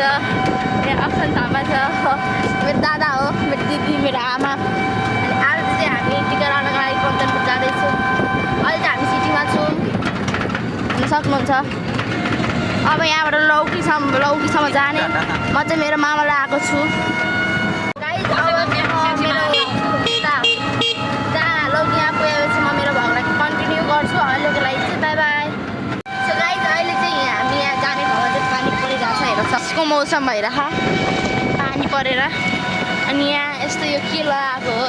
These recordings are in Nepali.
यहाँ अक्सन थापा छ मेरो दादा हो मेरो दिदी मेरो आमा अनि आज चाहिँ हामी टिका लगाउनको लागि कञ्चनपुर जाँदैछौँ अहिले चाहिँ हामी सिटीमा छौँ हुन सक्नुहुन्छ अब यहाँबाट लौकीसम्म जाने म चाहिँ मेरो मामालाई आएको छु गाइस अब जहाँ लौकी यहाँ पुगेपछि म मेरो भगलाई कन्टिन्यू गर्छु अहिलेको लागि चाहिँ बाई बाई सो गाइस अहिले चाहिँ हामी यहाँ जाने ठाउँमा चाहिँ पानी परिरहेको छ हेर्नु सक्छको मौसम भइरह पानी परेर अनि यहाँ यस्तो यो के लगाएको हो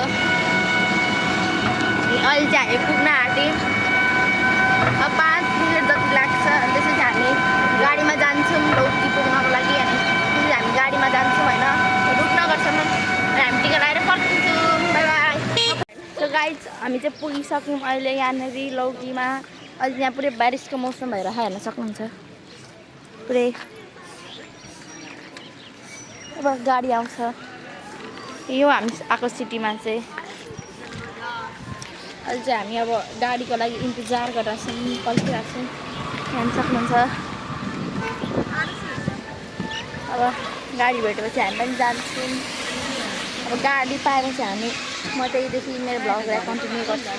अहिले चाहिँ हामी पुग्न आँट्यौँ अब 5 मिनट जति लाग्छ त्यसपछि हामी गाडीमा जान्छौँ लौकी पुग्नको लागि अनि त्यसपछि हामी गाडीमा जान्छौँ होइन रुक्न गर्छौँ र हामी टिका लगाएर फर्किन्छौँ बाई बाई सो गाइज हामी चाहिँ पुगिसक्यौँ अहिले यहाँनिर लौकीमा अहिले यहाँ पुरै बारिसको मौसम भएर हेर्न सक्नुहुन्छ पुरै अब गाडी आउँछ यो हामी आएको सिटीमा चाहिँ अहिले चाहिँ हामी अब गाडीको लागि इन्तजार गरिरहेको छौँ पर्खिरहेको छौँ हेर्न सक्नुहुन्छ अब गाडी भेटेपछि हामी पनि जान्छौँ अब गाडी पाएपछि हामी म त्यहीदेखि मेरो भ्लगलाई कन्टिन्यू गर्छु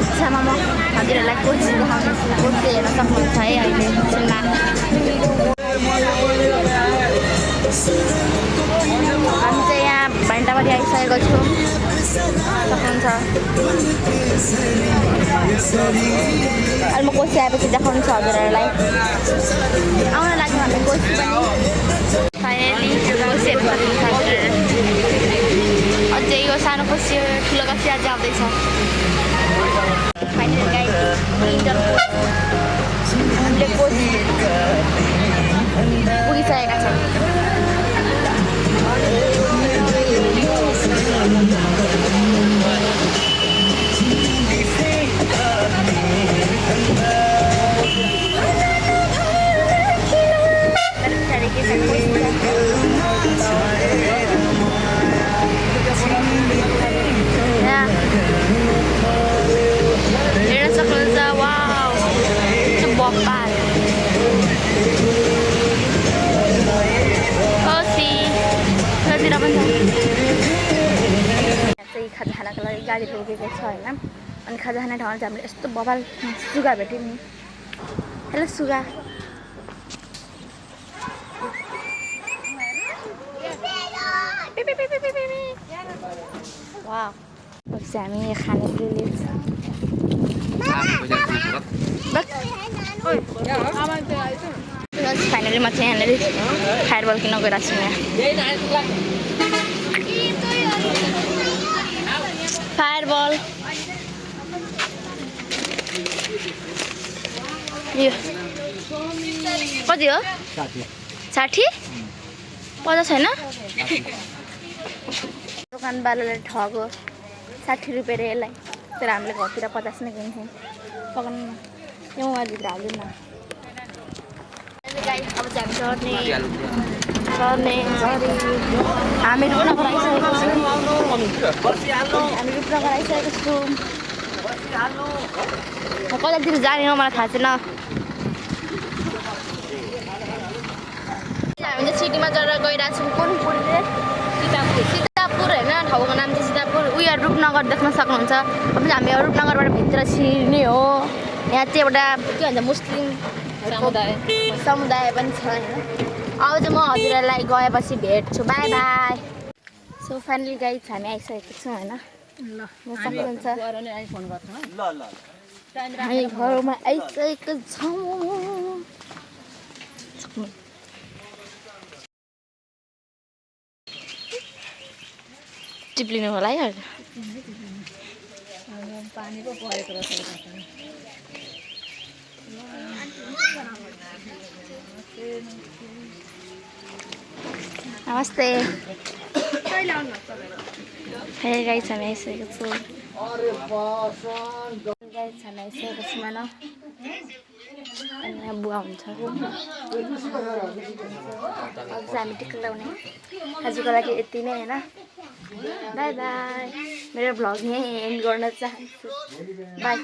इच्छामा म हजुरहरूलाई कोची देखाउँछु कोची हेर्न सक्नुहुन्छ है अहिले सुन्दा हामी चाहिँ यहाँ भान्टाबारी आइसकेको छौँ सक्नुहुन्छ अहिले म कोसी आएपछि देखाउँछु हजुरहरूलाई आउन लाग्यो हामी कोसी पनि फाइनली कोसीहरू सक्नुहुन्छ हजुरहरू अझै यो सानो कोसी ठुलो कोसी अझै आउँदैछ फाइनली गाइस हामीले कोसी पुगिसकेका छौँ हेर्न सक्नुहुन्छ वाउ बप्पा कोसी कतिर पनि चाहिँ खाजा खानाको लागि गाडी रोकेको छ होइन अनि खाजा खाने ठाउँमा चाहिँ हामीले यस्तो बबाल सुगा भेट्यौँ नि हेलो सुगा वाह हामी खाने फाइनली म चाहिँ यहाँनिर फायरबल किन्न गइरहेको छु यहाँ फायरबल यो कति हो 60 50 छैन दोकानवालाले ठग्यो 60 रुपियाँ रे यसलाई तर हामीले घरतिर 50 नै किन्थ्यौँ पकाउनु न यो मोबाइलभित्र हाल्दिउँ न अब चाहिँ हामी हामी रुप्न गराइसकेको छौँ कतातिर जाने हो मलाई थाहा छैन हामी चाहिँ सिटीमा चढेर गइरहेको छौँ कुन पुल रे सीतापुर होइन ठाउँको नाम चाहिँ सीतापुर उयो रूपनगर देख्न सक्नुहुन्छ अब चाहिँ हामी रूपनगरबाट भित्र छिर्ने हो यहाँ चाहिँ एउटा के भन्छ मुस्लिम समुदाय पनि छ होइन अब चाहिँ म हजुरहरूलाई गएपछि भेट्छु by by so finally guys हामी आइसकेको छौँ होइन सक्नुहुन्छ हामी घरमा आइसकेको छौँ टिप्लिनु होला है पानी पो परेको रहेछ नमस्ते फेरि गाइस हामी आइसकेको छु गाइस हामी आइसकेको छु न अनि यहाँ बुवा हुन्छ अब चाहिँ हामी टिका लगाउने आजको लागि यति नै होइन बाई बाई मेरो भ्लग यहीँ एन्ड गर्न चाहन्छु बाई